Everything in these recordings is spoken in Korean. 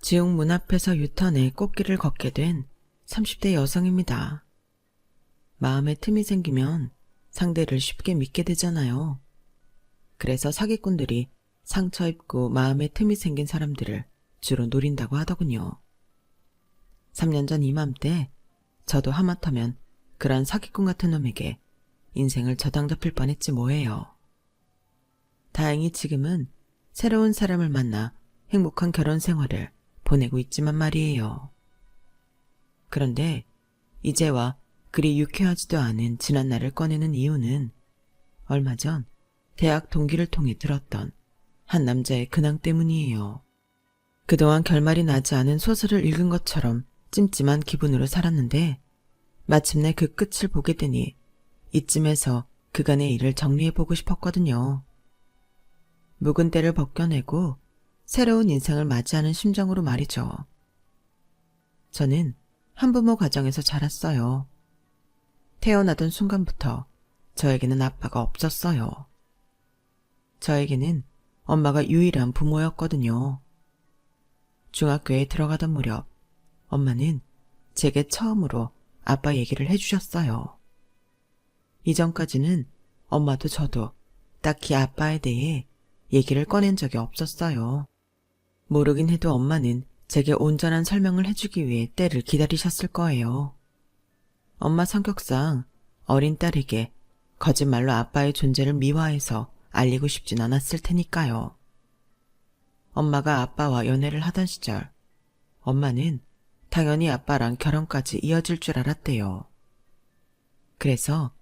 지옥 문 앞에서 유턴해 꽃길을 걷게 된 30대 여성입니다. 마음에 틈이 생기면 상대를 쉽게 믿게 되잖아요. 그래서 사기꾼들이 상처 입고 마음에 틈이 생긴 사람들을 주로 노린다고 하더군요. 3년 전 이맘때 저도 하마터면 그런 사기꾼 같은 놈에게 인생을 저당 잡힐 뻔했지 뭐예요. 다행히 지금은 새로운 사람을 만나 행복한 결혼 생활을 보내고 있지만 말이에요. 그런데 이제와 그리 유쾌하지도 않은 지난날을 꺼내는 이유는 얼마 전 대학 동기를 통해 들었던 한 남자의 근황 때문이에요. 그동안 결말이 나지 않은 소설을 읽은 것처럼 찜찜한 기분으로 살았는데 마침내 그 끝을 보게 되니 이쯤에서 그간의 일을 정리해보고 싶었거든요. 묵은 때를 벗겨내고 새로운 인생을 맞이하는 심정으로 말이죠. 저는 한부모 가정에서 자랐어요. 태어나던 순간부터 저에게는 아빠가 없었어요. 저에게는 엄마가 유일한 부모였거든요. 중학교에 들어가던 무렵 엄마는 제게 처음으로 아빠 얘기를 해주셨어요. 이전까지는 엄마도 저도 딱히 아빠에 대해 얘기를 꺼낸 적이 없었어요. 모르긴 해도 엄마는 제게 온전한 설명을 해주기 위해 때를 기다리셨을 거예요. 엄마 성격상 어린 딸에게 거짓말로 아빠의 존재를 미화해서 알리고 싶진 않았을 테니까요. 엄마가 아빠와 연애를 하던 시절 엄마는 당연히 아빠랑 결혼까지 이어질 줄 알았대요. 그래서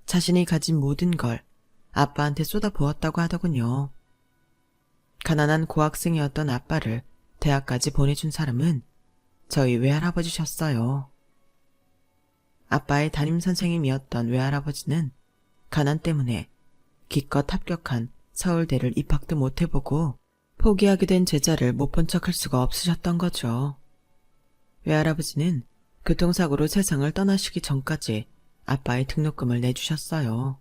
자신이 가진 모든 걸 아빠한테 쏟아부었다고 하더군요. 가난한 고학생이었던 아빠를 대학까지 보내준 사람은 저희 외할아버지셨어요. 아빠의 담임선생님이었던 외할아버지는 가난 때문에 기껏 합격한 서울대를 입학도 못해보고 포기하게 된 제자를 못 본 척할 수가 없으셨던 거죠. 외할아버지는 교통사고로 세상을 떠나시기 전까지 아빠의 등록금을 내주셨어요.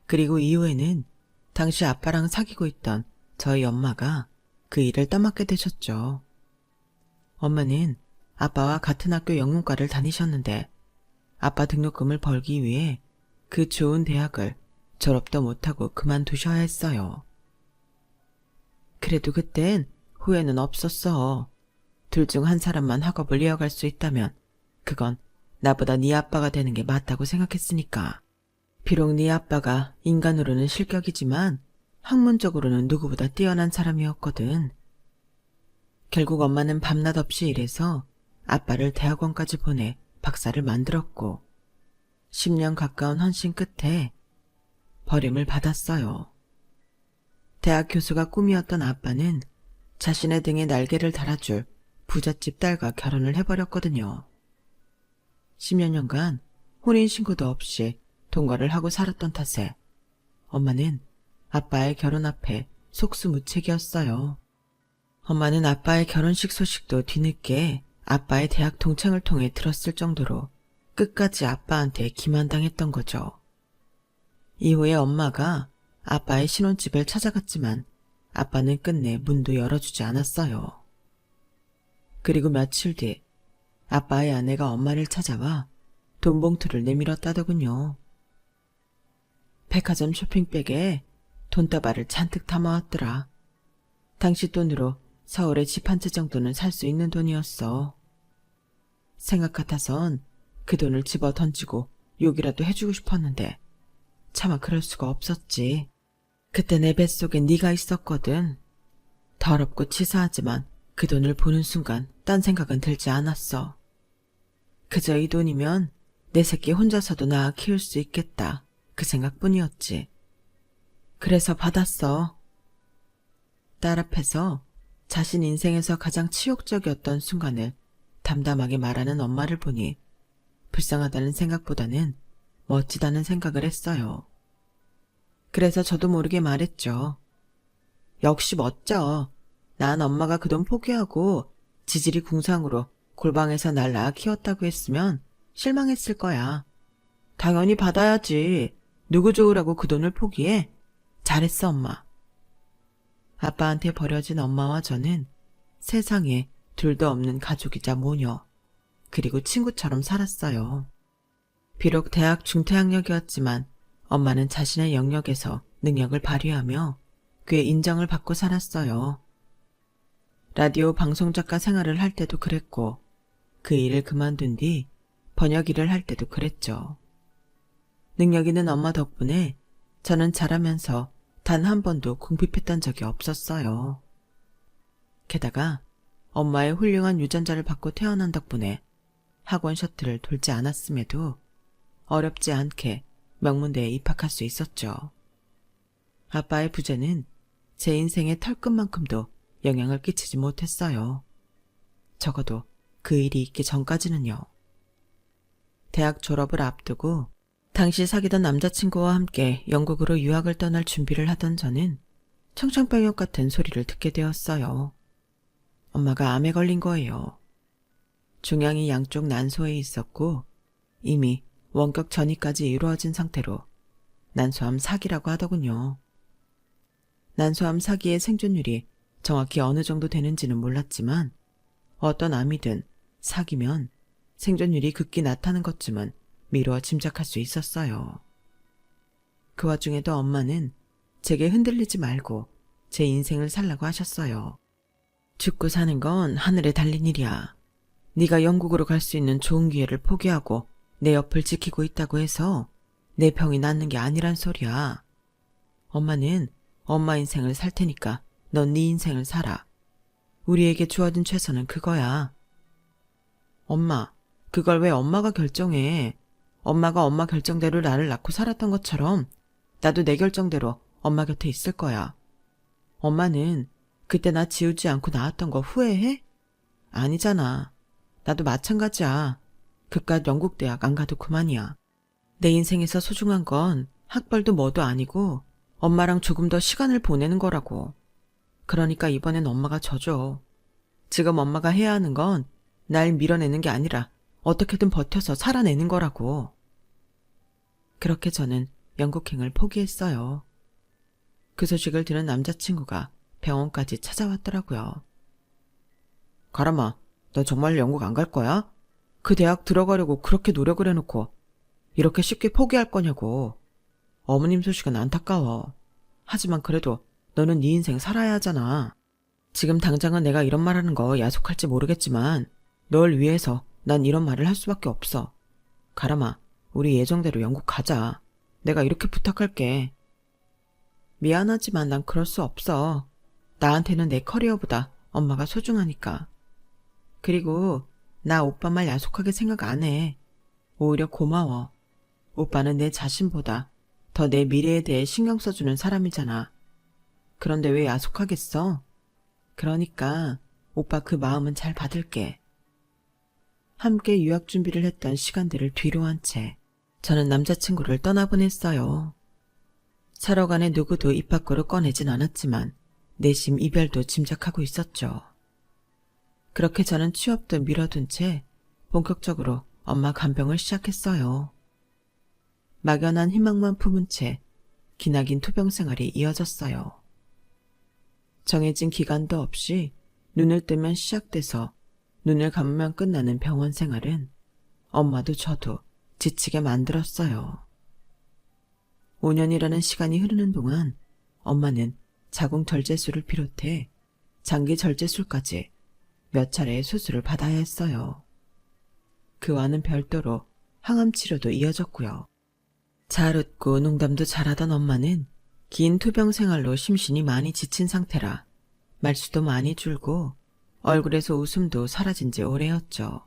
그리고 이후에는 당시 아빠랑 사귀고 있던 저희 엄마가 그 일을 떠맡게 되셨죠. 엄마는 아빠와 같은 학교 영문과를 다니셨는데 아빠 등록금을 벌기 위해 그 좋은 대학을 졸업도 못하고 그만두셔야 했어요. 그래도 그땐 후회는 없었어. 둘 중 한 사람만 학업을 이어갈 수 있다면 그건 나보다 네 아빠가 되는 게 맞다고 생각했으니까. 비록 네 아빠가 인간으로는 실격이지만 학문적으로는 누구보다 뛰어난 사람이었거든. 결국 엄마는 밤낮 없이 일해서 아빠를 대학원까지 보내 박사를 만들었고 10년 가까운 헌신 끝에 버림을 받았어요. 대학 교수가 꿈이었던 아빠는 자신의 등에 날개를 달아줄 부잣집 딸과 결혼을 해버렸거든요. 10여 년간 혼인신고도 없이 동거를 하고 살았던 탓에 엄마는 아빠의 결혼 앞에 속수무책이었어요. 엄마는 아빠의 결혼식 소식도 뒤늦게 아빠의 대학 동창을 통해 들었을 정도로 끝까지 아빠한테 기만당했던 거죠. 이후에 엄마가 아빠의 신혼집을 찾아갔지만 아빠는 끝내 문도 열어주지 않았어요. 그리고 며칠 뒤 아빠의 아내가 엄마를 찾아와 돈 봉투를 내밀었다더군요. 백화점 쇼핑백에 돈다발을 잔뜩 담아왔더라. 당시 돈으로 서울에 집 한 채 정도는 살 수 있는 돈이었어. 생각 같아선 그 돈을 집어 던지고 욕이라도 해주고 싶었는데 차마 그럴 수가 없었지. 그때 내 뱃속에 네가 있었거든. 더럽고 치사하지만 그 돈을 보는 순간 딴 생각은 들지 않았어. 그저 이 돈이면 내 새끼 혼자서도 낳아 키울 수 있겠다. 그 생각뿐이었지. 그래서 받았어. 딸 앞에서 자신 인생에서 가장 치욕적이었던 순간을 담담하게 말하는 엄마를 보니 불쌍하다는 생각보다는 멋지다는 생각을 했어요. 그래서 저도 모르게 말했죠. 역시 멋져. 난 엄마가 그 돈 포기하고 지질이 궁상으로 골방에서 날 낳아 키웠다고 했으면 실망했을 거야. 당연히 받아야지. 누구 좋으라고 그 돈을 포기해? 잘했어, 엄마. 아빠한테 버려진 엄마와 저는 세상에 둘도 없는 가족이자 모녀, 그리고 친구처럼 살았어요. 비록 대학 중퇴학력이었지만 엄마는 자신의 영역에서 능력을 발휘하며 꽤 인정을 받고 살았어요. 라디오 방송작가 생활을 할 때도 그랬고 그 일을 그만둔 뒤 번역 일을 할 때도 그랬죠. 능력 있는 엄마 덕분에 저는 자라면서 단 한 번도 궁핍했던 적이 없었어요. 게다가 엄마의 훌륭한 유전자를 받고 태어난 덕분에 학원 셔틀을 돌지 않았음에도 어렵지 않게 명문대에 입학할 수 있었죠. 아빠의 부재는 제 인생의 털끝만큼도 영향을 끼치지 못했어요. 적어도 그 일이 있기 전까지는요. 대학 졸업을 앞두고 당시 사귀던 남자친구와 함께 영국으로 유학을 떠날 준비를 하던 저는 청천벽력 같은 소리를 듣게 되었어요. 엄마가 암에 걸린 거예요. 종양이 양쪽 난소에 있었고 이미 원격 전이까지 이루어진 상태로 난소암 4기라고 하더군요. 난소암 4기의 생존율이 정확히 어느 정도 되는지는 몰랐지만 어떤 암이든 4기면 생존율이 극히 낮다는 것쯤은 미루어 짐작할 수 있었어요. 그 와중에도 엄마는 제게 흔들리지 말고 제 인생을 살라고 하셨어요. 죽고 사는 건 하늘에 달린 일이야. 네가 영국으로 갈 수 있는 좋은 기회를 포기하고 내 옆을 지키고 있다고 해서 내 병이 낫는 게 아니란 소리야. 엄마는 엄마 인생을 살 테니까 넌 네 인생을 살아. 우리에게 주어진 최선은 그거야. 엄마, 그걸 왜 엄마가 결정해? 엄마가 엄마 결정대로 나를 낳고 살았던 것처럼 나도 내 결정대로 엄마 곁에 있을 거야. 엄마는 그때 나 지우지 않고 낳았던 거 후회해? 아니잖아. 나도 마찬가지야. 그깟 영국 대학 안 가도 그만이야. 내 인생에서 소중한 건 학벌도 뭐도 아니고 엄마랑 조금 더 시간을 보내는 거라고. 그러니까 이번엔 엄마가 져줘. 지금 엄마가 해야 하는 건 날 밀어내는 게 아니라 어떻게든 버텨서 살아내는 거라고. 그렇게 저는 영국행을 포기했어요. 그 소식을 들은 남자친구가 병원까지 찾아왔더라고요. 가람아, 너 정말 영국 안 갈 거야? 그 대학 들어가려고 그렇게 노력을 해놓고 이렇게 쉽게 포기할 거냐고. 어머님 소식은 안타까워. 하지만 그래도 너는 네 인생 살아야 하잖아. 지금 당장은 내가 이런 말하는 거 야속할지 모르겠지만 널 위해서 난 이런 말을 할 수밖에 없어. 가람아, 우리 예정대로 영국 가자. 내가 이렇게 부탁할게. 미안하지만 난 그럴 수 없어. 나한테는 내 커리어보다 엄마가 소중하니까. 그리고 나 오빠 말 야속하게 생각 안 해. 오히려 고마워. 오빠는 내 자신보다 더 내 미래에 대해 신경 써주는 사람이잖아. 그런데 왜 야속하겠어? 그러니까 오빠 그 마음은 잘 받을게. 함께 유학 준비를 했던 시간들을 뒤로 한 채 저는 남자친구를 떠나보냈어요. 살아가는 누구도 입 밖으로 꺼내진 않았지만 내심 이별도 짐작하고 있었죠. 그렇게 저는 취업도 미뤄둔 채 본격적으로 엄마 간병을 시작했어요. 막연한 희망만 품은 채 기나긴 투병 생활이 이어졌어요. 정해진 기간도 없이 눈을 뜨면 시작돼서 눈을 감으면 끝나는 병원 생활은 엄마도 저도 지치게 만들었어요. 5년이라는 시간이 흐르는 동안 엄마는 자궁절제술을 비롯해 장기절제술까지 몇 차례의 수술을 받아야 했어요. 그와는 별도로 항암 치료도 이어졌고요. 잘 웃고 농담도 잘하던 엄마는 긴 투병 생활로 심신이 많이 지친 상태라 말수도 많이 줄고 얼굴에서 웃음도 사라진 지 오래였죠.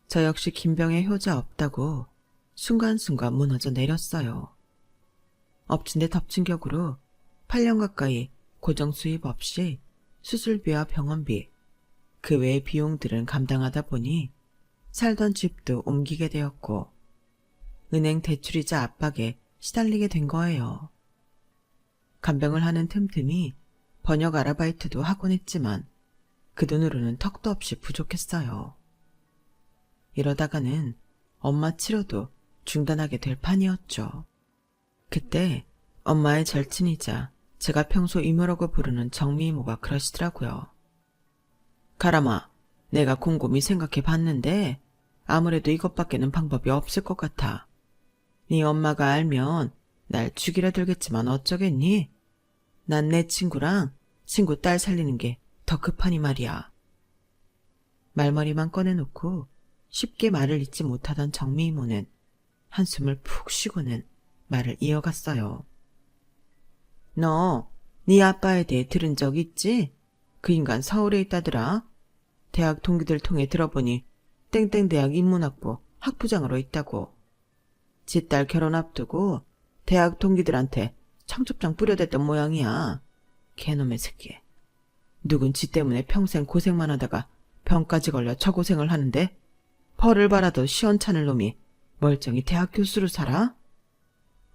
저 역시 김병의 효자 없다고 순간순간 무너져 내렸어요. 엎친 데 덮친 격으로 8년 가까이 고정 수입 없이 수술비와 병원비, 그 외의 비용들은 감당하다 보니 살던 집도 옮기게 되었고 은행 대출이자 압박에 시달리게 된 거예요. 간병을 하는 틈틈이 번역 아르바이트도 하곤 했지만 그 돈으로는 턱도 없이 부족했어요. 이러다가는 엄마 치료도 중단하게 될 판이었죠. 그때 엄마의 절친이자 제가 평소 이모라고 부르는 정미 이모가 그러시더라고요. 가람아, 내가 곰곰이 생각해 봤는데 아무래도 이것밖에는 방법이 없을 것 같아. 네 엄마가 알면 날 죽이려 들겠지만 어쩌겠니? 난 내 친구랑 친구 딸 살리는 게 더 급하니 말이야. 말머리만 꺼내놓고 쉽게 말을 잇지 못하던 정미 이모는 한숨을 푹 쉬고는 말을 이어갔어요. 너, 네 아빠에 대해 들은 적 있지? 그 인간 서울에 있다더라. 대학 동기들 통해 들어보니 땡땡 대학 인문학부 학부장으로 있다고. 지 딸 결혼 앞두고 대학 동기들한테 청첩장 뿌려댔던 모양이야. 개놈의 새끼. 누군 지 때문에 평생 고생만 하다가 병까지 걸려 저고생을 하는데 벌을 바라도 시원찮을 놈이 멀쩡히 대학 교수로 살아?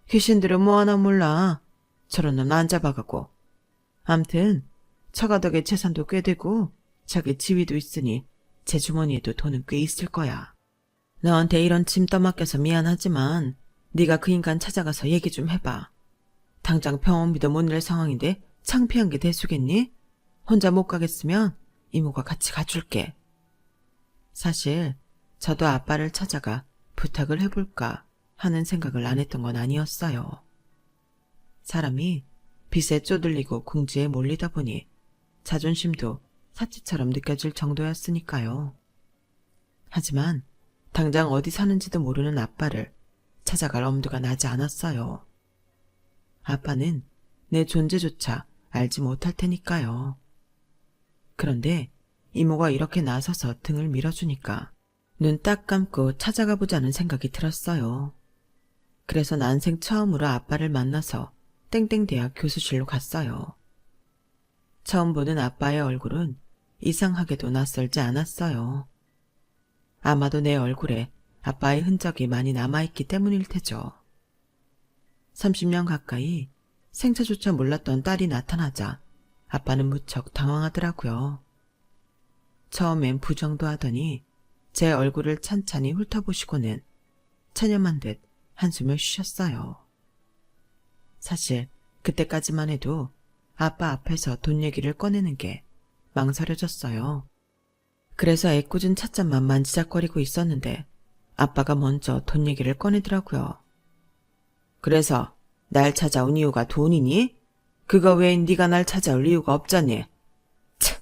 귀신들은 뭐 하나 몰라. 저런 놈 안 잡아가고. 암튼 처가 덕에 재산도 꽤 되고 자기 지위도 있으니 제 주머니에도 돈은 꽤 있을 거야. 너한테 이런 짐 떠맡겨서 미안하지만 네가 그 인간 찾아가서 얘기 좀 해봐. 당장 병원비도 못 낼 상황인데 창피한 게 대수겠니? 혼자 못 가겠으면 이모가 같이 가줄게. 사실 저도 아빠를 찾아가 부탁을 해볼까 하는 생각을 안 했던 건 아니었어요. 사람이 빚에 쪼들리고 궁지에 몰리다 보니 자존심도 사치처럼 느껴질 정도였으니까요. 하지만 당장 어디 사는지도 모르는 아빠를 찾아갈 엄두가 나지 않았어요. 아빠는 내 존재조차 알지 못할 테니까요. 그런데 이모가 이렇게 나서서 등을 밀어주니까 눈 딱 감고 찾아가 보자는 생각이 들었어요. 그래서 난생 처음으로 아빠를 만나서 땡땡대학 교수실로 갔어요. 처음 보는 아빠의 얼굴은 이상하게도 낯설지 않았어요. 아마도 내 얼굴에 아빠의 흔적이 많이 남아있기 때문일 테죠. 30년 가까이 생차조차 몰랐던 딸이 나타나자 아빠는 무척 당황하더라고요. 처음엔 부정도 하더니 제 얼굴을 찬찬히 훑어보시고는 체념한 듯 한숨을 쉬셨어요. 사실 그때까지만 해도 아빠 앞에서 돈 얘기를 꺼내는 게 망설여졌어요. 그래서 애꿎은 찻잔만 만지작거리고 있었는데 아빠가 먼저 돈 얘기를 꺼내더라고요. 그래서 날 찾아온 이유가 돈이니? 그거 외엔 네가 날 찾아올 이유가 없잖니. 참,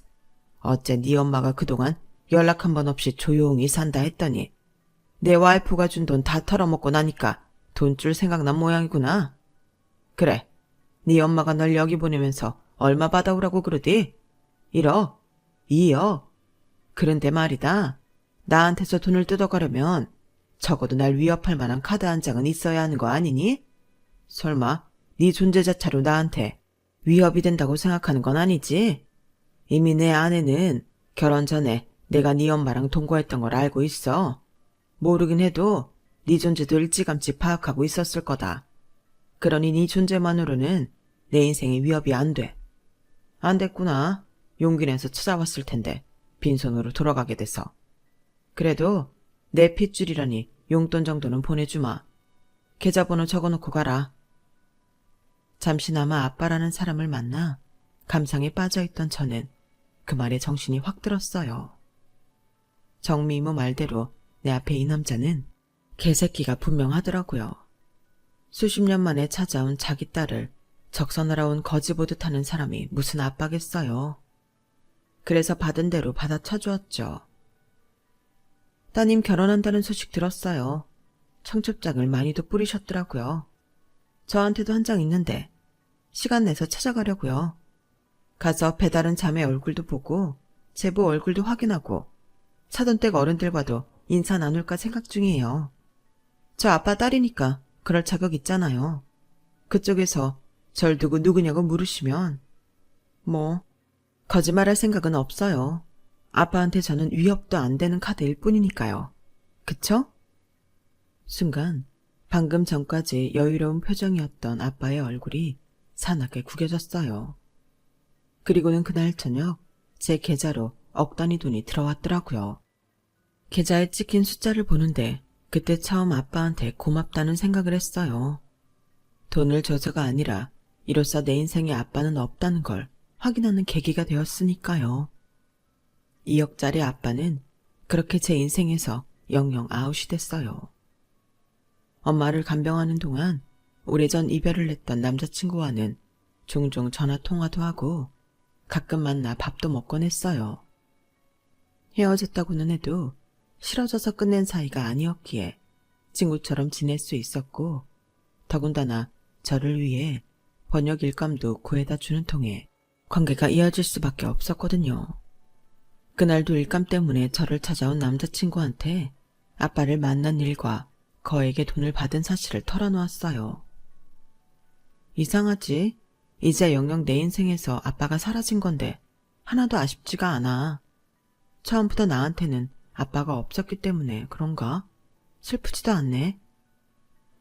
어째 네 엄마가 그동안 연락 한 번 없이 조용히 산다 했더니 내 와이프가 준 돈 다 털어먹고 나니까 돈줄 생각난 모양이구나. 그래, 네 엄마가 널 여기 보내면서 얼마 받아오라고 그러디? 1억, 2억. 그런데 말이다. 나한테서 돈을 뜯어가려면 적어도 날 위협할 만한 카드 한 장은 있어야 하는 거 아니니? 설마 네 존재 자체로 나한테 위협이 된다고 생각하는 건 아니지? 이미 내 아내는 결혼 전에 내가 네 엄마랑 동거했던 걸 알고 있어. 모르긴 해도 네 존재도 일찌감치 파악하고 있었을 거다. 그러니 네 존재만으로는 내 인생에 위협이 안 돼. 안 됐구나. 용기 내서 찾아왔을 텐데 빈손으로 돌아가게 돼서. 그래도 내 핏줄이라니 용돈 정도는 보내주마. 계좌번호 적어놓고 가라. 잠시나마 아빠라는 사람을 만나 감상에 빠져있던 저는 그 말에 정신이 확 들었어요. 정미 이모 말대로 내 앞에 이 남자는 개새끼가 분명하더라고요. 수십 년 만에 찾아온 자기 딸을 적선하러 온 거지 보듯 하는 사람이 무슨 아빠겠어요. 그래서 받은 대로 받아 쳐주었죠. 따님 결혼한다는 소식 들었어요. 청첩장을 많이도 뿌리셨더라고요. 저한테도 한 장 있는데 시간 내서 찾아가려고요. 가서 배다른 자매 얼굴도 보고 제부 얼굴도 확인하고 사돈댁 어른들과도 인사 나눌까 생각 중이에요. 저 아빠 딸이니까 그럴 자격 있잖아요. 그쪽에서 절 두고 누구냐고 물으시면 뭐 거짓말할 생각은 없어요. 아빠한테 저는 위협도 안 되는 카드일 뿐이니까요. 그쵸? 순간 방금 전까지 여유로운 표정이었던 아빠의 얼굴이 산하게 구겨졌어요. 그리고는 그날 저녁 제 계좌로 억 단위 돈이 들어왔더라고요. 계좌에 찍힌 숫자를 보는데 그때 처음 아빠한테 고맙다는 생각을 했어요. 돈을 줘서가 아니라 이로써 내 인생에 아빠는 없다는 걸 확인하는 계기가 되었으니까요. 2억짜리 아빠는 그렇게 제 인생에서 영영 아웃이 됐어요. 엄마를 간병하는 동안 오래전 이별을 했던 남자친구와는 종종 전화통화도 하고 가끔 만나 밥도 먹곤 했어요. 헤어졌다고는 해도 싫어져서 끝낸 사이가 아니었기에 친구처럼 지낼 수 있었고, 더군다나 저를 위해 번역 일감도 구해다 주는 통에 관계가 이어질 수밖에 없었거든요. 그날도 일감 때문에 저를 찾아온 남자친구한테 아빠를 만난 일과 거액의 돈을 받은 사실을 털어놓았어요. 이상하지? 이제 영영 내 인생에서 아빠가 사라진 건데 하나도 아쉽지가 않아. 처음부터 나한테는 아빠가 없었기 때문에 그런가? 슬프지도 않네.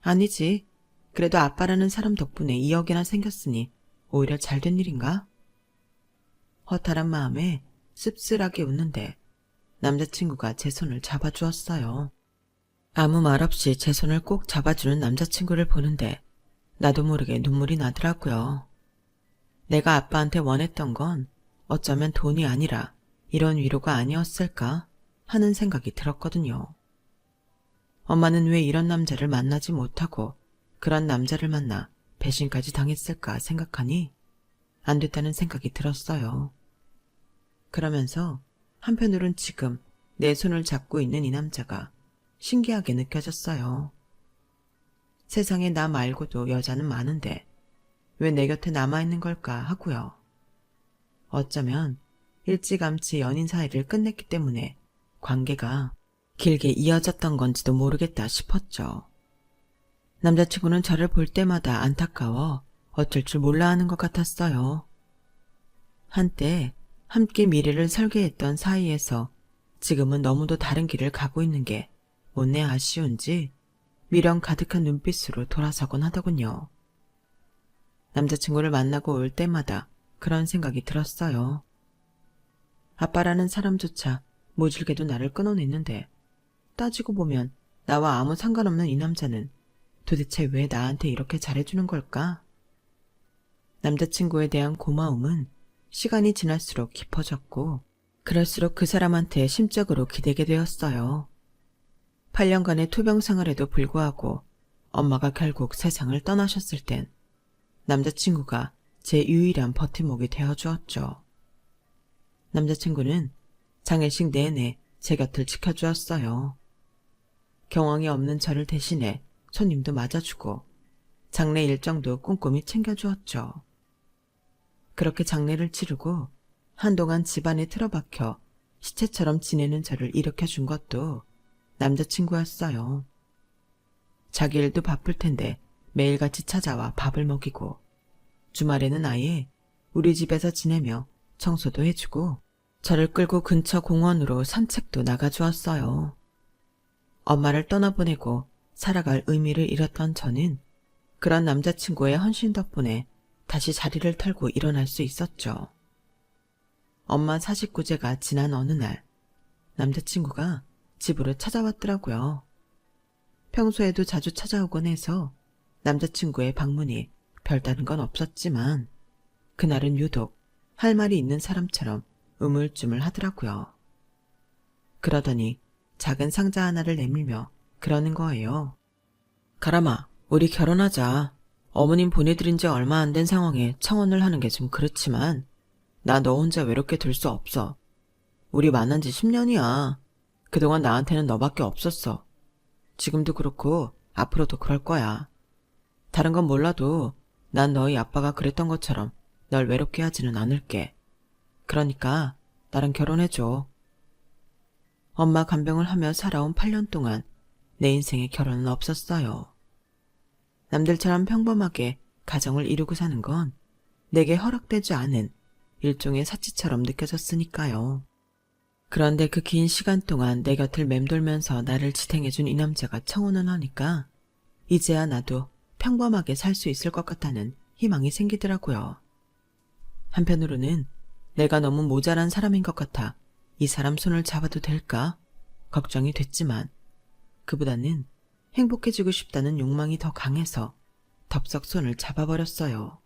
아니지. 그래도 아빠라는 사람 덕분에 2억이나 생겼으니 오히려 잘된 일인가? 허탈한 마음에 씁쓸하게 웃는데 남자친구가 제 손을 잡아주었어요. 아무 말 없이 제 손을 꼭 잡아주는 남자친구를 보는데 나도 모르게 눈물이 나더라고요. 내가 아빠한테 원했던 건 어쩌면 돈이 아니라 이런 위로가 아니었을까 하는 생각이 들었거든요. 엄마는 왜 이런 남자를 만나지 못하고 그런 남자를 만나 배신까지 당했을까 생각하니 안 됐다는 생각이 들었어요. 그러면서 한편으론 지금 내 손을 잡고 있는 이 남자가 신기하게 느껴졌어요. 세상에 나 말고도 여자는 많은데 왜 내 곁에 남아있는 걸까 하고요. 어쩌면 일찌감치 연인 사이를 끝냈기 때문에 관계가 길게 이어졌던 건지도 모르겠다 싶었죠. 남자친구는 저를 볼 때마다 안타까워 어쩔 줄 몰라 하는 것 같았어요. 한때 함께 미래를 설계했던 사이에서 지금은 너무도 다른 길을 가고 있는 게 못내 아쉬운지 미련 가득한 눈빛으로 돌아서곤 하더군요. 남자친구를 만나고 올 때마다 그런 생각이 들었어요. 아빠라는 사람조차 모질게도 나를 끊어냈는데 따지고 보면 나와 아무 상관없는 이 남자는 도대체 왜 나한테 이렇게 잘해주는 걸까? 남자친구에 대한 고마움은 시간이 지날수록 깊어졌고 그럴수록 그 사람한테 심적으로 기대게 되었어요. 8년간의 투병 생활에도 불구하고 엄마가 결국 세상을 떠나셨을 땐 남자친구가 제 유일한 버팀목이 되어주었죠. 남자친구는 장례식 내내 제 곁을 지켜주었어요. 경황이 없는 저를 대신해 손님도 맞아주고 장례 일정도 꼼꼼히 챙겨주었죠. 그렇게 장례를 치르고 한동안 집안에 틀어박혀 시체처럼 지내는 저를 일으켜준 것도 남자친구였어요. 자기 일도 바쁠 텐데 매일같이 찾아와 밥을 먹이고 주말에는 아예 우리 집에서 지내며 청소도 해주고 저를 끌고 근처 공원으로 산책도 나가주었어요. 엄마를 떠나보내고 살아갈 의미를 잃었던 저는 그런 남자친구의 헌신 덕분에 다시 자리를 털고 일어날 수 있었죠. 엄마 49제가 지난 어느 날 남자친구가 집으로 찾아왔더라고요. 평소에도 자주 찾아오곤 해서 남자친구의 방문이 별다른 건 없었지만 그날은 유독 할 말이 있는 사람처럼 우물쭈물 하더라고요. 그러더니 작은 상자 하나를 내밀며 그러는 거예요. 가람아, 우리 결혼하자. 어머님 보내드린 지 얼마 안 된 상황에 청혼을 하는 게 좀 그렇지만 나 너 혼자 외롭게 둘 수 없어. 우리 만난 지 10년이야. 그동안 나한테는 너밖에 없었어. 지금도 그렇고 앞으로도 그럴 거야. 다른 건 몰라도 난 너희 아빠가 그랬던 것처럼 널 외롭게 하지는 않을게. 그러니까 나랑 결혼해줘. 엄마 간병을 하며 살아온 8년 동안 내 인생에 결혼은 없었어요. 남들처럼 평범하게 가정을 이루고 사는 건 내게 허락되지 않은 일종의 사치처럼 느껴졌으니까요. 그런데 그 긴 시간 동안 내 곁을 맴돌면서 나를 지탱해준 이 남자가 청혼을 하니까 이제야 나도 평범하게 살 수 있을 것 같다는 희망이 생기더라고요. 한편으로는 내가 너무 모자란 사람인 것 같아 이 사람 손을 잡아도 될까 걱정이 됐지만 그보다는 행복해지고 싶다는 욕망이 더 강해서 덥석 손을 잡아버렸어요.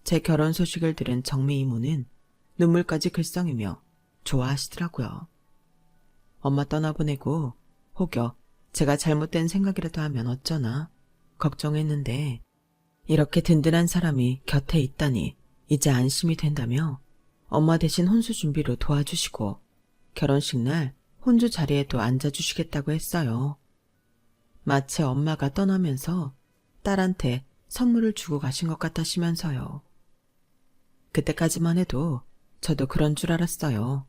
제 결혼 소식을 들은 정미 이모는 눈물까지 글썽이며 좋아하시더라고요. 엄마 떠나보내고 혹여 제가 잘못된 생각이라도 하면 어쩌나 걱정했는데 이렇게 든든한 사람이 곁에 있다니 이제 안심이 된다며 엄마 대신 혼수 준비로 도와주시고 결혼식 날 혼주 자리에도 앉아주시겠다고 했어요. 마치 엄마가 떠나면서 딸한테 선물을 주고 가신 것 같다시면서요. 그때까지만 해도 저도 그런 줄 알았어요.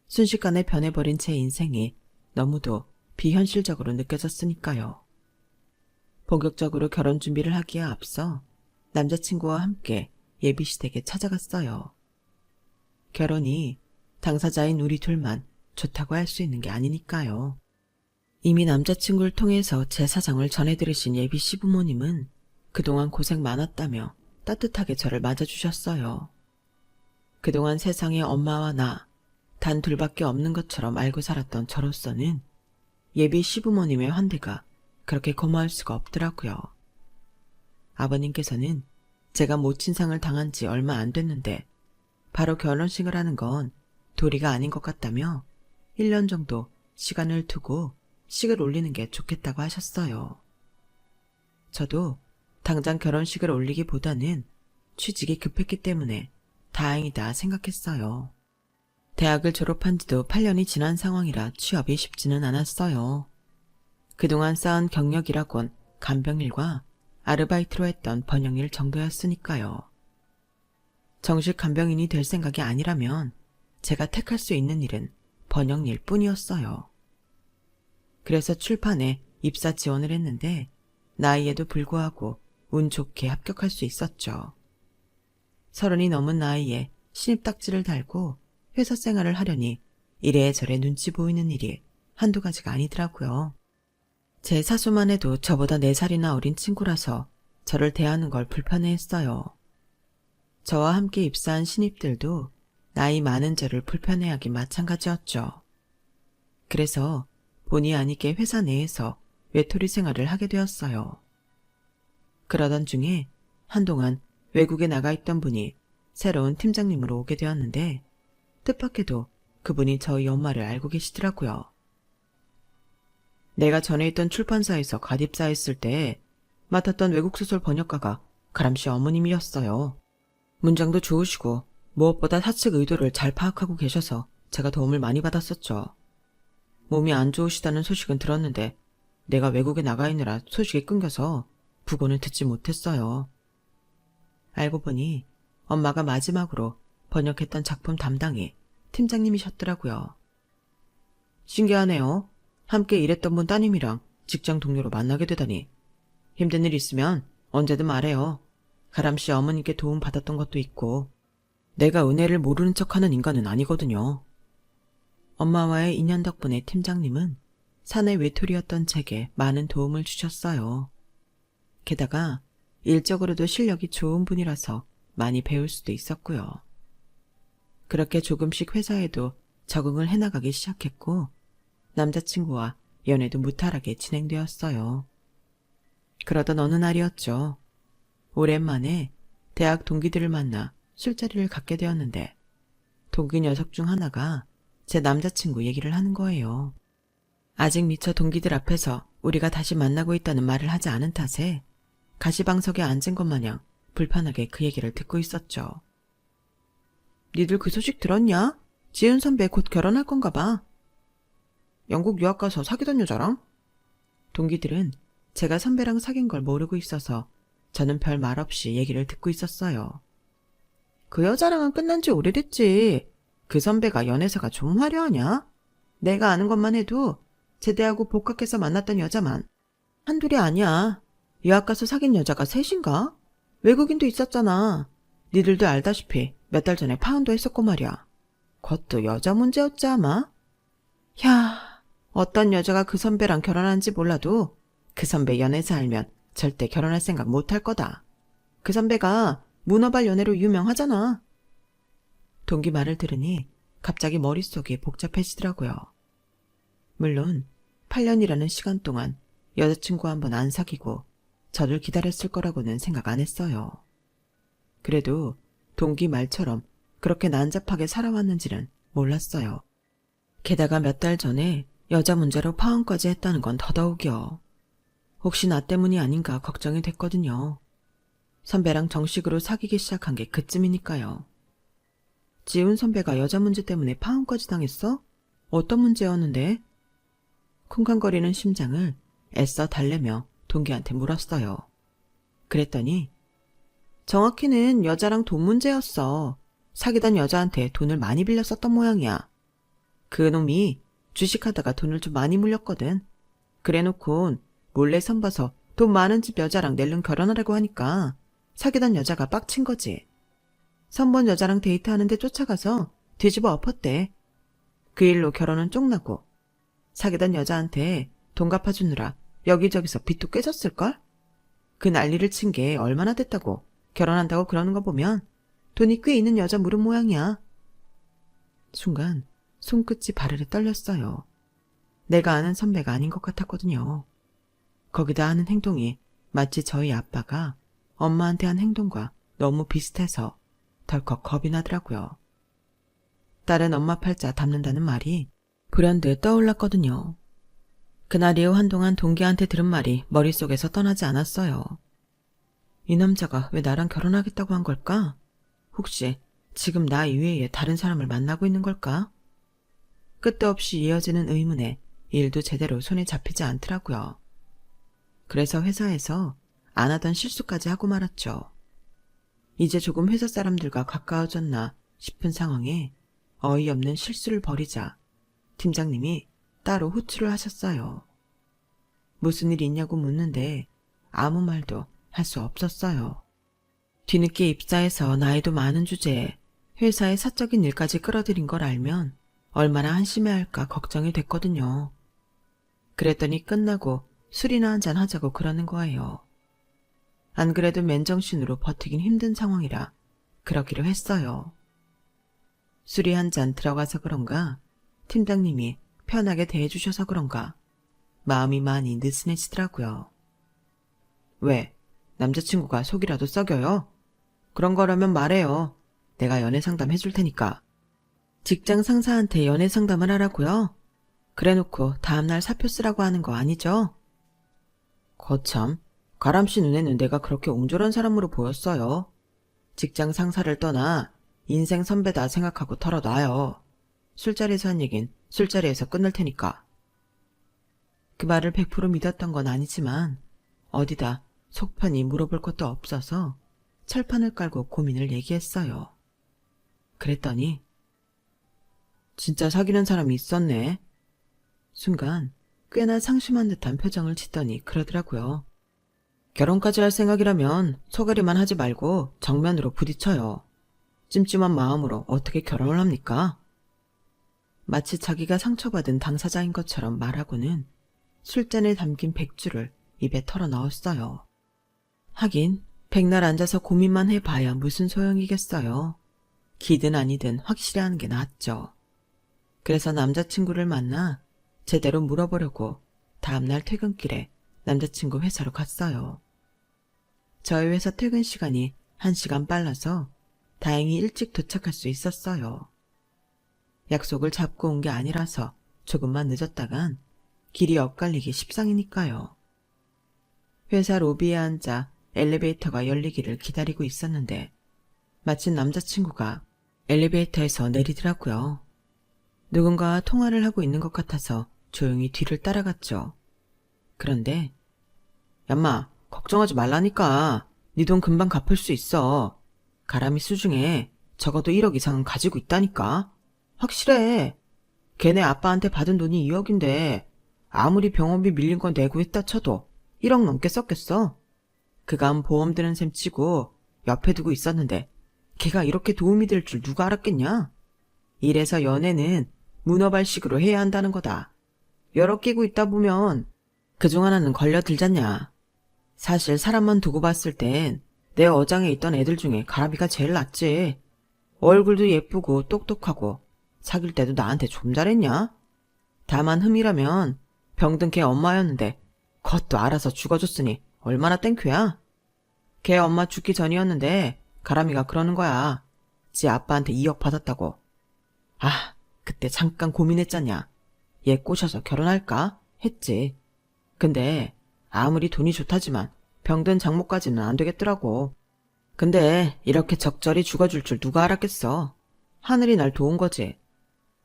순식간에 변해버린 제 인생이 너무도 비현실적으로 느껴졌으니까요. 본격적으로 결혼 준비를 하기에 앞서 남자친구와 함께 예비시댁에 찾아갔어요. 결혼이 당사자인 우리 둘만 좋다고 할 수 있는 게 아니니까요. 이미 남자친구를 통해서 제 사정을 전해들으신 예비 시부모님은 그동안 고생 많았다며 따뜻하게 저를 맞아주셨어요. 그동안 세상에 엄마와 나 단 둘밖에 없는 것처럼 알고 살았던 저로서는 예비 시부모님의 환대가 그렇게 고마울 수가 없더라고요. 아버님께서는 제가 모친상을 당한 지 얼마 안 됐는데 바로 결혼식을 하는 건 도리가 아닌 것 같다며 1년 정도 시간을 두고 식을 올리는 게 좋겠다고 하셨어요. 저도 당장 결혼식을 올리기보다는 취직이 급했기 때문에 다행이다 생각했어요. 대학을 졸업한 지도 8년이 지난 상황이라 취업이 쉽지는 않았어요. 그동안 쌓은 경력이라곤 간병일과 아르바이트로 했던 번역일 정도였으니까요. 정식 간병인이 될 생각이 아니라면 제가 택할 수 있는 일은 번역일 뿐이었어요. 그래서 출판에 입사 지원을 했는데 나이에도 불구하고 운 좋게 합격할 수 있었죠. 30이 넘은 나이에 신입딱지를 달고 회사 생활을 하려니 이래저래 눈치 보이는 일이 한두 가지가 아니더라고요. 제 사수만 해도 저보다 4살이나 어린 친구라서 저를 대하는 걸 불편해했어요. 저와 함께 입사한 신입들도 나이 많은 저를 불편해하기 마찬가지였죠. 그래서 본의 아니게 회사 내에서 외톨이 생활을 하게 되었어요. 그러던 중에 한동안 외국에 나가 있던 분이 새로운 팀장님으로 오게 되었는데 뜻밖에도 그분이 저희 엄마를 알고 계시더라고요. 내가 전에 있던 출판사에서 갓입사했을 때 맡았던 외국소설 번역가가 가람씨 어머님이었어요. 문장도 좋으시고 무엇보다 사측 의도를 잘 파악하고 계셔서 제가 도움을 많이 받았었죠. 몸이 안 좋으시다는 소식은 들었는데 내가 외국에 나가 있느라 소식이 끊겨서 부고는 듣지 못했어요. 알고 보니 엄마가 마지막으로 번역했던 작품 담당이 팀장님이셨더라고요. 신기하네요. 함께 일했던 분 따님이랑 직장 동료로 만나게 되다니. 힘든 일 있으면 언제든 말해요. 가람씨 어머니께 도움 받았던 것도 있고 내가 은혜를 모르는 척하는 인간은 아니거든요. 엄마와의 인연 덕분에 팀장님은 사내 외톨이였던 제게 많은 도움을 주셨어요. 게다가 일적으로도 실력이 좋은 분이라서 많이 배울 수도 있었고요. 그렇게 조금씩 회사에도 적응을 해나가기 시작했고 남자친구와 연애도 무탈하게 진행되었어요. 그러던 어느 날이었죠. 오랜만에 대학 동기들을 만나 술자리를 갖게 되었는데 동기 녀석 중 하나가 제 남자친구 얘기를 하는 거예요. 아직 미처 동기들 앞에서 우리가 다시 만나고 있다는 말을 하지 않은 탓에 가시방석에 앉은 것 마냥 불편하게 그 얘기를 듣고 있었죠. 니들 그 소식 들었냐? 지은 선배 곧 결혼할 건가 봐. 영국 유학 가서 사귀던 여자랑? 동기들은 제가 선배랑 사귄 걸 모르고 있어서 저는 별 말 없이 얘기를 듣고 있었어요. 그 여자랑은 끝난 지 오래됐지. 그 선배가 연애사가 좀 화려하냐? 내가 아는 것만 해도 제대하고 복학해서 만났던 여자만 한둘이 아니야. 유학 가서 사귄 여자가 셋인가? 외국인도 있었잖아. 니들도 알다시피 몇 달 전에 파혼도 했었고 말이야. 그것도 여자 문제였지 아마? 야, 어떤 여자가 그 선배랑 결혼한지 몰라도 그 선배 연애사 알면 절대 결혼할 생각 못할 거다. 그 선배가 문어발 연애로 유명하잖아. 동기 말을 들으니 갑자기 머릿속이 복잡해지더라고요. 물론 8년이라는 시간 동안 여자친구 한 번 안 사귀고 저를 기다렸을 거라고는 생각 안 했어요. 그래도 동기 말처럼 그렇게 난잡하게 살아왔는지는 몰랐어요. 게다가 몇 달 전에 여자 문제로 파혼까지 했다는 건 더더욱이요. 혹시 나 때문이 아닌가 걱정이 됐거든요. 선배랑 정식으로 사귀기 시작한 게 그쯤이니까요. 지훈 선배가 여자 문제 때문에 파혼까지 당했어? 어떤 문제였는데? 쿵쾅거리는 심장을 애써 달래며 동기한테 물었어요. 그랬더니 정확히는 여자랑 돈 문제였어. 사귀던 여자한테 돈을 많이 빌려 썼던 모양이야. 그 놈이 주식하다가 돈을 좀 많이 물렸거든. 그래놓곤 몰래 선봐서 돈 많은 집 여자랑 낼름 결혼하라고 하니까 사귀던 여자가 빡친 거지. 선본 여자랑 데이트하는데 쫓아가서 뒤집어 엎었대. 그 일로 결혼은 쪽나고 사귀던 여자한테 돈 갚아주느라 여기저기서 빚도 깨졌을걸? 그 난리를 친 게 얼마나 됐다고 결혼한다고 그러는 거 보면 돈이 꽤 있는 여자 물은 모양이야. 순간 손끝이 바르르 떨렸어요. 내가 아는 선배가 아닌 것 같았거든요. 거기다 하는 행동이 마치 저희 아빠가 엄마한테 한 행동과 너무 비슷해서 덜컥 겁이 나더라고요. 딸은 엄마 팔자 닮는다는 말이 불현듯 떠올랐거든요. 그날 이후 한동안 동기한테 들은 말이 머릿속에서 떠나지 않았어요. 이 남자가 왜 나랑 결혼하겠다고 한 걸까? 혹시 지금 나 이외에 다른 사람을 만나고 있는 걸까? 끝도 없이 이어지는 의문에 일도 제대로 손에 잡히지 않더라고요. 그래서 회사에서 안 하던 실수까지 하고 말았죠. 이제 조금 회사 사람들과 가까워졌나 싶은 상황에 어이없는 실수를 벌이자 팀장님이 따로 호출을 하셨어요. 무슨 일 있냐고 묻는데 아무 말도 할 수 없었어요. 뒤늦게 입사해서 나이도 많은 주제에 회사의 사적인 일까지 끌어들인 걸 알면 얼마나 한심해할까 걱정이 됐거든요. 그랬더니 끝나고 술이나 한잔 하자고 그러는 거예요. 안 그래도 맨정신으로 버티긴 힘든 상황이라 그러기로 했어요. 술이 한 잔 들어가서 그런가 팀장님이 편하게 대해주셔서 그런가 마음이 많이 느슨해지더라고요. 왜? 남자친구가 속이라도 썩여요? 그런 거라면 말해요. 내가 연애 상담 해줄 테니까. 직장 상사한테 연애 상담을 하라고요? 그래놓고 다음날 사표 쓰라고 하는 거 아니죠? 거참, 가람씨 눈에는 내가 그렇게 옹졸한 사람으로 보였어요. 직장 상사를 떠나 인생 선배다 생각하고 털어놔요. 술자리에서 한 얘긴 술자리에서 끝낼 테니까. 그 말을 100% 믿었던 건 아니지만 어디다 속편히 물어볼 것도 없어서 철판을 깔고 고민을 얘기했어요. 그랬더니 진짜 사귀는 사람이 있었네. 순간 꽤나 상심한 듯한 표정을 짓더니 그러더라고요. 결혼까지 할 생각이라면 소가리만 하지 말고 정면으로 부딪혀요. 찜찜한 마음으로 어떻게 결혼을 합니까? 마치 자기가 상처받은 당사자인 것처럼 말하고는 술잔에 담긴 백주를 입에 털어 넣었어요. 하긴 백날 앉아서 고민만 해봐야 무슨 소용이겠어요. 기든 아니든 확실히 하는 게 낫죠. 그래서 남자친구를 만나 제대로 물어보려고 다음날 퇴근길에 남자친구 회사로 갔어요. 저희 회사 퇴근 시간이 1시간 빨라서 다행히 일찍 도착할 수 있었어요. 약속을 잡고 온 게 아니라서 조금만 늦었다간 길이 엇갈리기 십상이니까요. 회사 로비에 앉아 엘리베이터가 열리기를 기다리고 있었는데 마침 남자친구가 엘리베이터에서 내리더라고요. 누군가와 통화를 하고 있는 것 같아서 조용히 뒤를 따라갔죠. 그런데 얌마 걱정하지 말라니까. 네 돈 금방 갚을 수 있어. 가람이 수중에 적어도 1억 이상은 가지고 있다니까. 확실해. 걔네 아빠한테 받은 돈이 2억인데 아무리 병원비 밀린 건 내고 했다 쳐도 1억 넘게 썼겠어. 그간 보험 드는 셈 치고 옆에 두고 있었는데 걔가 이렇게 도움이 될 줄 누가 알았겠냐? 이래서 연애는 문어발식으로 해야 한다는 거다. 여러 끼고 있다 보면 그중 하나는 걸려들잖냐. 사실 사람만 두고 봤을 땐 내 어장에 있던 애들 중에 가람이가 제일 낫지. 얼굴도 예쁘고 똑똑하고 사귈 때도 나한테 좀 잘했냐? 다만 흠이라면 병든 걔 엄마였는데 그것도 알아서 죽어줬으니 얼마나 땡큐야? 걔 엄마 죽기 전이었는데 가람이가 그러는 거야. 지 아빠한테 2억 받았다고. 아, 그때 잠깐 고민했잖냐. 얘 꼬셔서 결혼할까? 했지. 근데 아무리 돈이 좋다지만 병든 장모까지는 안 되겠더라고. 근데 이렇게 적절히 죽어줄 줄 누가 알았겠어. 하늘이 날 도운 거지.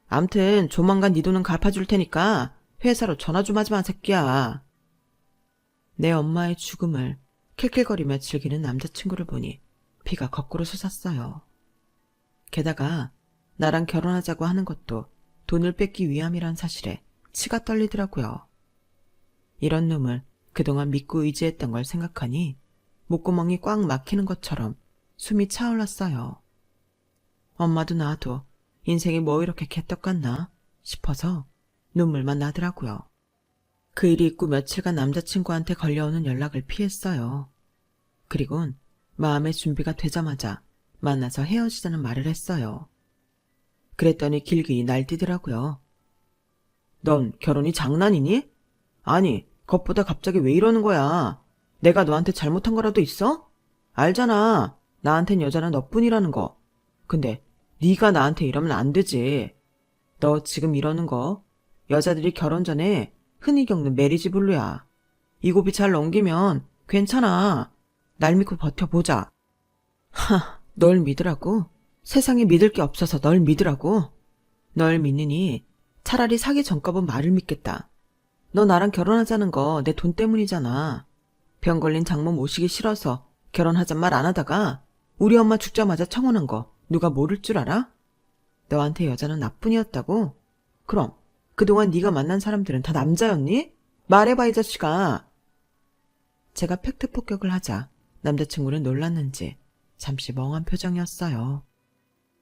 암튼 조만간 네 돈은 갚아줄 테니까 회사로 전화 좀 하지 마, 새끼야. 내 엄마의 죽음을 킬킬거리며 즐기는 남자친구를 보니 피가 거꾸로 솟았어요. 게다가 나랑 결혼하자고 하는 것도 돈을 뺏기 위함이란 사실에 치가 떨리더라고요. 이런 놈을 그동안 믿고 의지했던 걸 생각하니 목구멍이 꽉 막히는 것처럼 숨이 차올랐어요. 엄마도 나도 인생이 뭐 이렇게 개떡 같나 싶어서 눈물만 나더라고요. 그 일이 있고 며칠간 남자친구한테 걸려오는 연락을 피했어요. 그리곤 마음의 준비가 되자마자 만나서 헤어지자는 말을 했어요. 그랬더니 길길이 날뛰더라고요. 넌 결혼이 장난이니? 아니, 겉보다 갑자기 왜 이러는 거야? 내가 너한테 잘못한 거라도 있어? 알잖아. 나한텐 여자는 너뿐이라는 거. 근데 네가 나한테 이러면 안 되지. 너 지금 이러는 거 여자들이 결혼 전에 흔히 겪는 메리지 블루야. 이 고비 잘 넘기면 괜찮아. 날 믿고 버텨보자. 널 믿으라고? 세상에 믿을 게 없어서 널 믿으라고? 널 믿느니 차라리 사기 전값은 말을 믿겠다. 너 나랑 결혼하자는 거 내 돈 때문이잖아. 병 걸린 장모 모시기 싫어서 결혼하잔 말 안 하다가 우리 엄마 죽자마자 청혼한 거 누가 모를 줄 알아? 너한테 여자는 나뿐이었다고? 그럼 그동안 네가 만난 사람들은 다 남자였니? 말해봐, 이 자식아. 제가 팩트 폭격을 하자 남자친구는 놀랐는지 잠시 멍한 표정이었어요.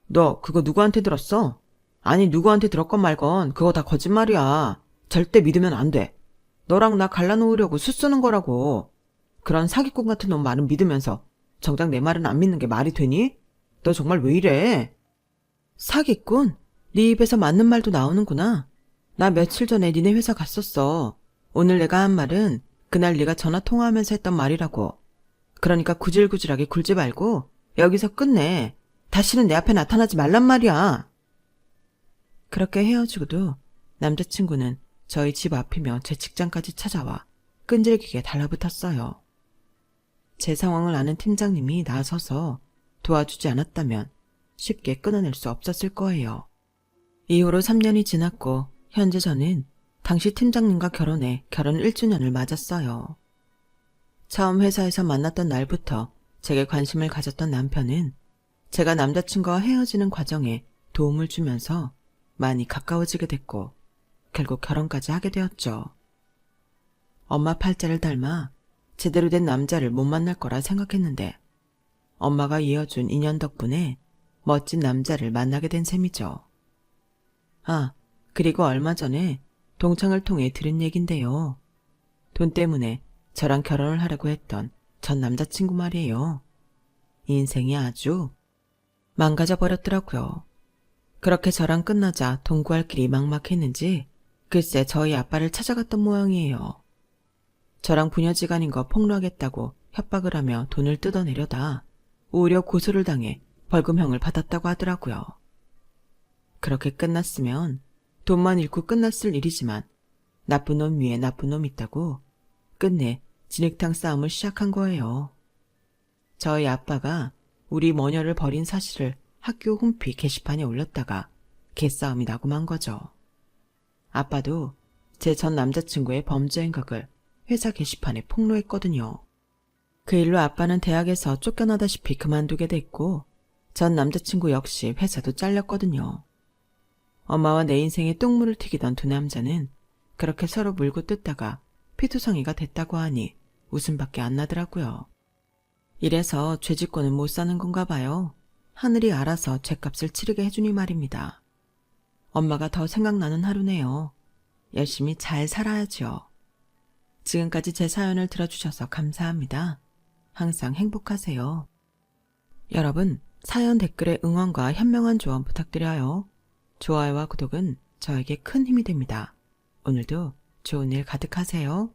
너 그거 누구한테 들었어? 아니, 누구한테 들었건 말건 그거 다 거짓말이야. 절대 믿으면 안 돼. 너랑 나 갈라놓으려고 수쓰는 거라고. 그런 사기꾼 같은 놈 말은 믿으면서 정작 내 말은 안 믿는 게 말이 되니? 너 정말 왜 이래? 사기꾼? 네 입에서 맞는 말도 나오는구나. 나 며칠 전에 니네 회사 갔었어. 오늘 내가 한 말은 그날 네가 전화 통화하면서 했던 말이라고. 그러니까 구질구질하게 굴지 말고 여기서 끝내. 다시는 내 앞에 나타나지 말란 말이야. 그렇게 헤어지고도 남자친구는 저희 집 앞이며 제 직장까지 찾아와 끈질기게 달라붙었어요. 제 상황을 아는 팀장님이 나서서 도와주지 않았다면 쉽게 끊어낼 수 없었을 거예요. 이후로 3년이 지났고 현재 저는 당시 팀장님과 결혼해 결혼 1주년을 맞았어요. 처음 회사에서 만났던 날부터 제게 관심을 가졌던 남편은 제가 남자친구와 헤어지는 과정에 도움을 주면서 많이 가까워지게 됐고 결국 결혼까지 하게 되었죠. 엄마 팔자를 닮아 제대로 된 남자를 못 만날 거라 생각했는데 엄마가 이어준 인연 덕분에 멋진 남자를 만나게 된 셈이죠. 아, 그리고 얼마 전에 동창을 통해 들은 얘긴데요. 돈 때문에 저랑 결혼을 하려고 했던 전 남자친구 말이에요. 인생이 아주 망가져 버렸더라고요. 그렇게 저랑 끝나자 동거할 길이 막막했는지 글쎄 저희 아빠를 찾아갔던 모양이에요. 저랑 부녀지간인 거 폭로하겠다고 협박을 하며 돈을 뜯어내려다 오히려 고소를 당해 벌금형을 받았다고 하더라고요. 그렇게 끝났으면 돈만 잃고 끝났을 일이지만 나쁜 놈 위에 나쁜 놈 있다고 끝내 진흙탕 싸움을 시작한 거예요. 저희 아빠가 우리 모녀를 버린 사실을 학교 홈피 게시판에 올렸다가 개싸움이 나고 만 거죠. 아빠도 제 전 남자친구의 범죄 행각을 회사 게시판에 폭로했거든요. 그 일로 아빠는 대학에서 쫓겨나다시피 그만두게 됐고 전 남자친구 역시 회사도 잘렸거든요. 엄마와 내 인생에 똥물을 튀기던 두 남자는 그렇게 서로 물고 뜯다가 피투성이가 됐다고 하니 웃음밖에 안 나더라고요. 이래서 죄짓고는 못 사는 건가 봐요. 하늘이 알아서 죗값을 치르게 해주니 말입니다. 엄마가 더 생각나는 하루네요. 열심히 잘 살아야죠. 지금까지 제 사연을 들어주셔서 감사합니다. 항상 행복하세요. 여러분, 사연 댓글에 응원과 현명한 조언 부탁드려요. 좋아요와 구독은 저에게 큰 힘이 됩니다. 오늘도 좋은 일 가득하세요.